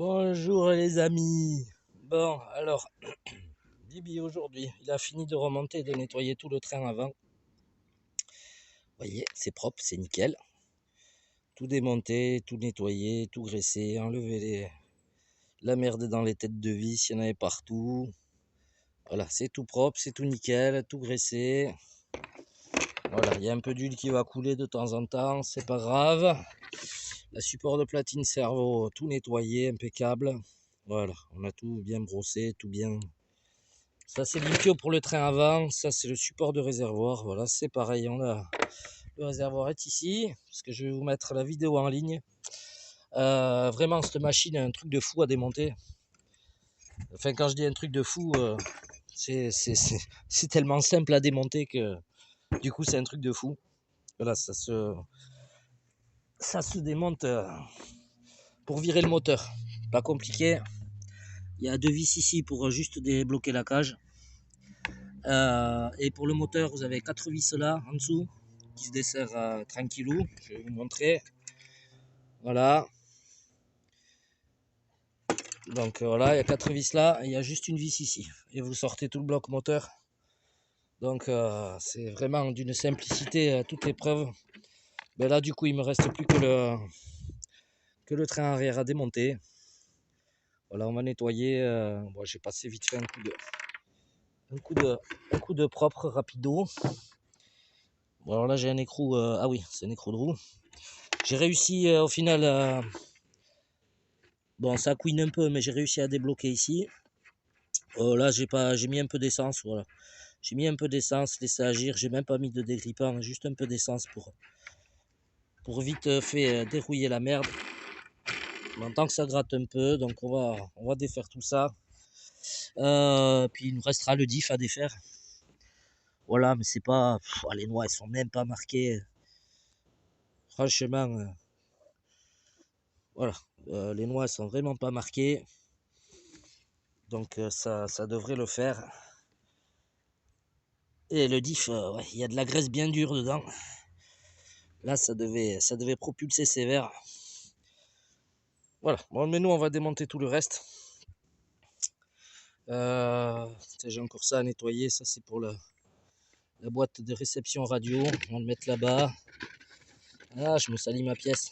Bonjour les amis. Bon, alors, Bibi aujourd'hui, il a fini de remonter et de nettoyer tout le train avant. Vous voyez, c'est propre, c'est nickel. Tout démonté, tout nettoyé, tout graissé, enlever la merde dans les têtes de vis, il y en avait partout. Voilà, c'est tout propre, c'est tout nickel, tout graissé. Voilà, il y a un peu d'huile qui va couler de temps en temps, c'est pas grave. La support de platine cerveau, tout nettoyé, impeccable. Voilà, on a tout bien brossé, tout bien. Ça c'est l'IMCO pour le train avant, ça c'est le support de réservoir. Voilà, c'est pareil, le réservoir est ici, parce que je vais vous mettre la vidéo en ligne. Vraiment, cette machine est un truc de fou à démonter. Enfin, quand je dis un truc de fou, c'est tellement simple à démonter que du coup c'est un truc de fou. Voilà, ça se démonte pour virer le moteur. Pas compliqué. Il y a deux vis ici pour juste débloquer la cage. Et pour le moteur, vous avez 4 vis là en dessous qui se desserrent tranquillou. Je vais vous montrer. Voilà. Donc voilà, il y a 4 vis là et il y a juste une vis ici. Et vous sortez tout le bloc moteur. Donc c'est vraiment d'une simplicité à toute épreuve. Ben là du coup il me reste plus que le train arrière à démonter. Voilà, on va nettoyer. Bon, j'ai passé vite fait un coup de propre rapido. Bon, alors là j'ai un écrou. Ah oui, c'est un écrou de roue. J'ai réussi au final. Bon, ça couine un peu, mais j'ai réussi à débloquer ici. Là j'ai mis un peu d'essence. Voilà, j'ai mis un peu d'essence, laissé agir. J'ai même pas mis de dégrippant, juste un peu d'essence pour vite fait dérouiller la merde. En tant que ça gratte un peu, donc on va défaire tout ça. Puis il nous restera le diff à défaire. Voilà, mais c'est pas. Les noix, elles sont même pas marquées. Franchement, voilà. Les noix, elles sont vraiment pas marquées. Donc ça devrait le faire. Et le diff, ouais, il y a de la graisse bien dure dedans. Là, ça devait propulser sévère. Voilà. Bon, mais nous, on va démonter tout le reste. J'ai encore ça à nettoyer. Ça, c'est pour la boîte de réception radio. On va le mettre là-bas. Ah, je me salis ma pièce.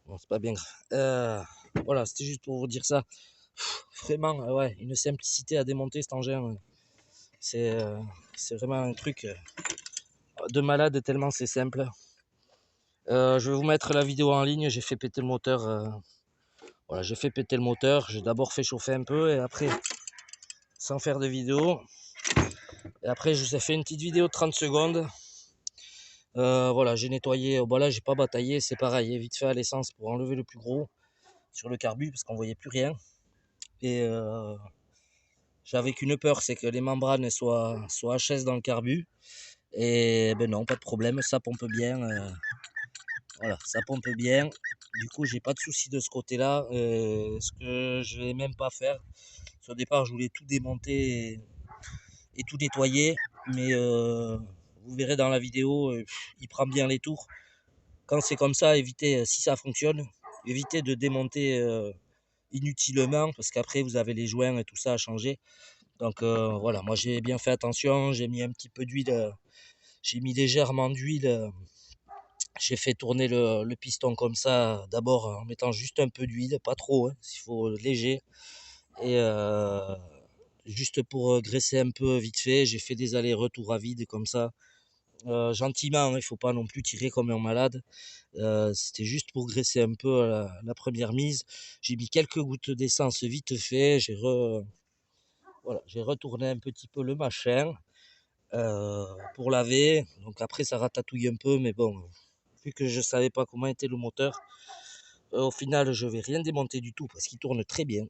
Bon, c'est pas bien grave. Voilà, c'était juste pour vous dire ça. Vraiment, ouais, une simplicité à démonter cet engin. C'est vraiment un truc de malade tellement c'est simple. Je vais vous mettre la vidéo en ligne. J'ai fait péter le moteur. Voilà, j'ai fait péter le moteur. J'ai d'abord fait chauffer un peu et après, sans faire de vidéo. Et après, je vous ai fait une petite vidéo de 30 secondes. Voilà, j'ai nettoyé. Bon, là, j'ai pas bataillé. C'est pareil, vite fait à l'essence pour enlever le plus gros sur le carbu parce qu'on voyait plus rien. Et j'avais qu'une peur, c'est que les membranes soient HS dans le carbu. Et ben non, pas de problème, ça pompe bien. Voilà, ça pompe bien. Du coup, j'ai pas de souci de ce côté-là. Ce que je vais même pas faire. Au départ, je voulais tout démonter et tout nettoyer, mais vous verrez dans la vidéo, il prend bien les tours. Quand c'est comme ça, évitez, si ça fonctionne, évitez de démonter inutilement, parce qu'après vous avez les joints et tout ça à changer. Donc voilà, moi j'ai bien fait attention, j'ai mis un petit peu d'huile, j'ai mis légèrement d'huile, j'ai fait tourner le piston comme ça, d'abord en mettant juste un peu d'huile, pas trop, hein, s'il faut léger, et juste pour graisser un peu vite fait, j'ai fait des allers-retours à vide comme ça, gentiment, hein, il ne faut pas non plus tirer comme un malade. C'était juste pour graisser un peu la première mise. J'ai mis quelques gouttes d'essence vite fait, voilà, j'ai retourné un petit peu le machin. pour laver. Donc après ça ratatouille un peu, mais bon, vu que je savais pas comment était le moteur, au final je vais rien démonter du tout parce qu'il tourne très bien.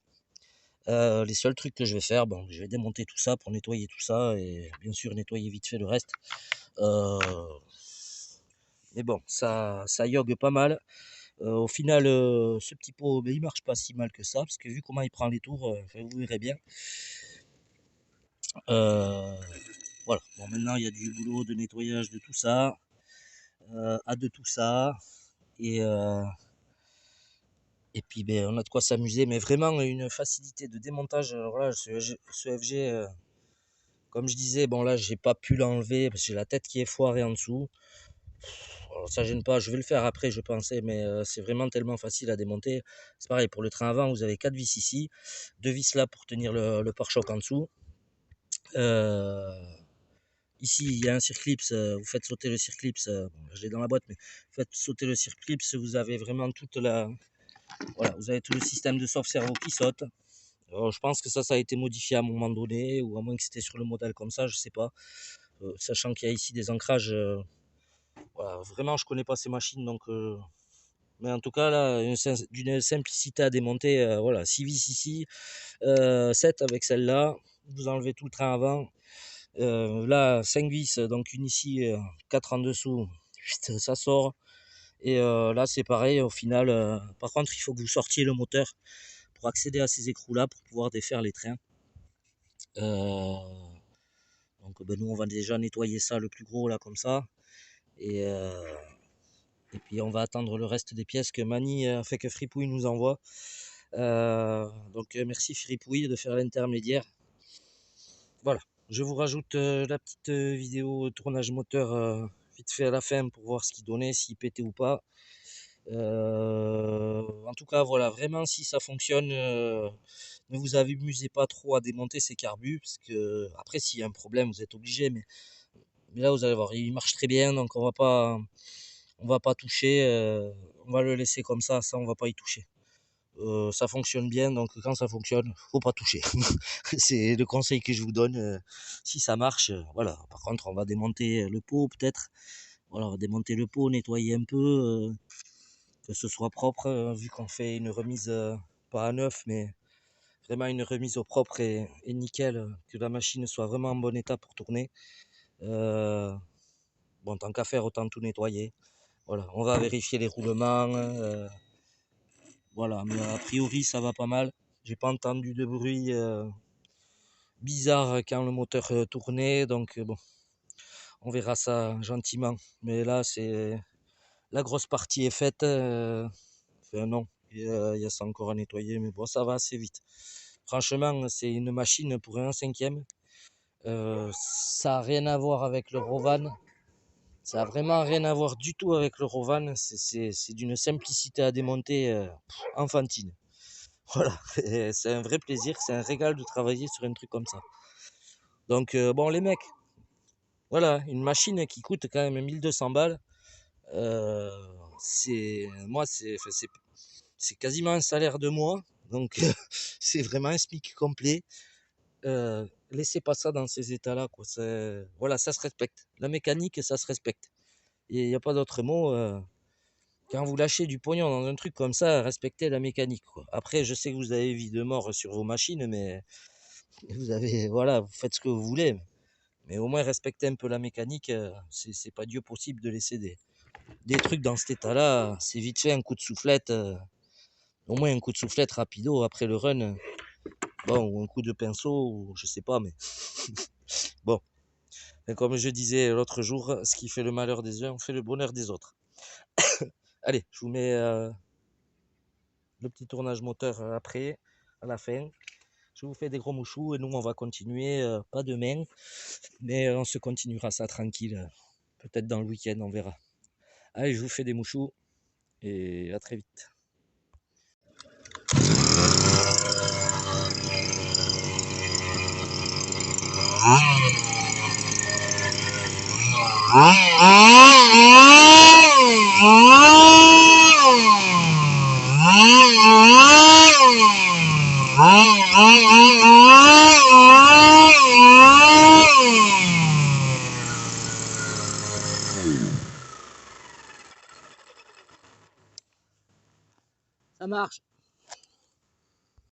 Les seuls trucs que je vais faire, bon, je vais démonter tout ça pour nettoyer tout ça et bien sûr nettoyer vite fait le reste. Euh, mais bon, ça yogue pas mal. Au final, ce petit pot, ben, il marche pas si mal que ça, parce que vu comment il prend les tours, vous verrez bien. Euh, voilà. Bon, maintenant il y a du boulot de nettoyage de tout ça, de tout ça, et, euh, et puis ben, on a de quoi s'amuser, mais vraiment une facilité de démontage. Alors là, ce FG, comme je disais, bon là j'ai pas pu l'enlever parce que j'ai la tête qui est foirée en dessous. Alors, ça gêne pas, je vais le faire après, je pensais, mais c'est vraiment tellement facile à démonter. C'est pareil, pour le train avant, vous avez 4 vis ici, 2 vis là pour tenir le pare-choc en dessous. Euh, Ici, il y a un circlips, vous faites sauter le circlips, bon, je l'ai dans la boîte, mais vous faites sauter le circlips, vous avez vraiment toute la... Voilà, vous avez tout le système de sauve-cerveau qui saute. Alors, je pense que ça a été modifié à un moment donné, ou à moins que c'était sur le modèle comme ça, je sais pas. Sachant qu'il y a ici des ancrages, voilà, vraiment je connais pas ces machines, donc... Mais en tout cas, là, d'une simplicité à démonter, voilà, 6 vis ici, 7 avec celle-là, vous enlevez tout le train avant. Là, 5 vis, donc une ici, 4 en dessous, ça sort. Et là, c'est pareil, au final. Par contre, il faut que vous sortiez le moteur pour accéder à ces écrous-là, pour pouvoir défaire les trains. Donc, ben, nous, on va déjà nettoyer ça, le plus gros, là, comme ça. Et, et puis, on va attendre le reste des pièces que Mani, fait que Fripouille nous envoie. Donc, merci Fripouille de faire l'intermédiaire. Voilà, je vous rajoute la petite vidéo tournage moteur vite fait à la fin pour voir ce qu'il donnait, s'il pétait ou pas. En tout cas, voilà, vraiment, si ça fonctionne, ne vous amusez pas trop à démonter ces carbus, parce que après, s'il y a un problème, vous êtes obligé, mais là, vous allez voir, il marche très bien, donc on va pas toucher, on va le laisser comme ça, on va pas y toucher. Ça fonctionne bien, donc quand ça fonctionne, faut pas toucher. C'est le conseil que je vous donne. Si ça marche, voilà. Par contre, on va démonter le pot peut-être. Voilà, on va démonter le pot, nettoyer un peu, que ce soit propre, vu qu'on fait une remise, pas à neuf, mais vraiment une remise au propre et nickel, que la machine soit vraiment en bon état pour tourner. Bon, tant qu'à faire, autant tout nettoyer. Voilà, on va vérifier les roulements. Voilà, mais a priori, ça va pas mal. J'ai pas entendu de bruit bizarre quand le moteur tournait, donc bon, on verra ça gentiment. Mais là, c'est la grosse partie est faite. Enfin, non, il y a ça encore à nettoyer, mais bon, ça va assez vite. Franchement, c'est une machine pour un cinquième. Ça n'a rien à voir avec le Rovan. Ça a vraiment rien à voir du tout avec le Rovan. C'est d'une simplicité à démonter enfantine. Voilà, c'est un vrai plaisir, c'est un régal de travailler sur un truc comme ça. Donc bon, les mecs, voilà, une machine qui coûte quand même 1200 balles. euh, moi, c'est quasiment un salaire de mois. Donc c'est vraiment un SMIC complet. Laissez pas ça dans ces états-là, quoi. Voilà, ça se respecte. La mécanique, ça se respecte. Il n'y a pas d'autre mot. Quand vous lâchez du pognon dans un truc comme ça, respectez la mécanique, quoi. Après, je sais que vous avez vie de mort sur vos machines, mais vous avez, voilà, vous faites ce que vous voulez. Mais au moins, respectez un peu la mécanique. C'est pas Dieu possible de laisser des trucs dans cet état-là. C'est vite fait un coup de soufflette. Au moins un coup de soufflette rapido après le run. Bon, ou un coup de pinceau, ou je sais pas, mais bon. Et comme je disais l'autre jour, ce qui fait le malheur des uns fait le bonheur des autres. Allez, je vous mets le petit tournage moteur après, à la fin. Je vous fais des gros mouchous et nous on va continuer, pas demain, mais on se continuera ça tranquille. Peut-être dans le week-end, on verra. Allez, je vous fais des mouchous et à très vite. Ça marche.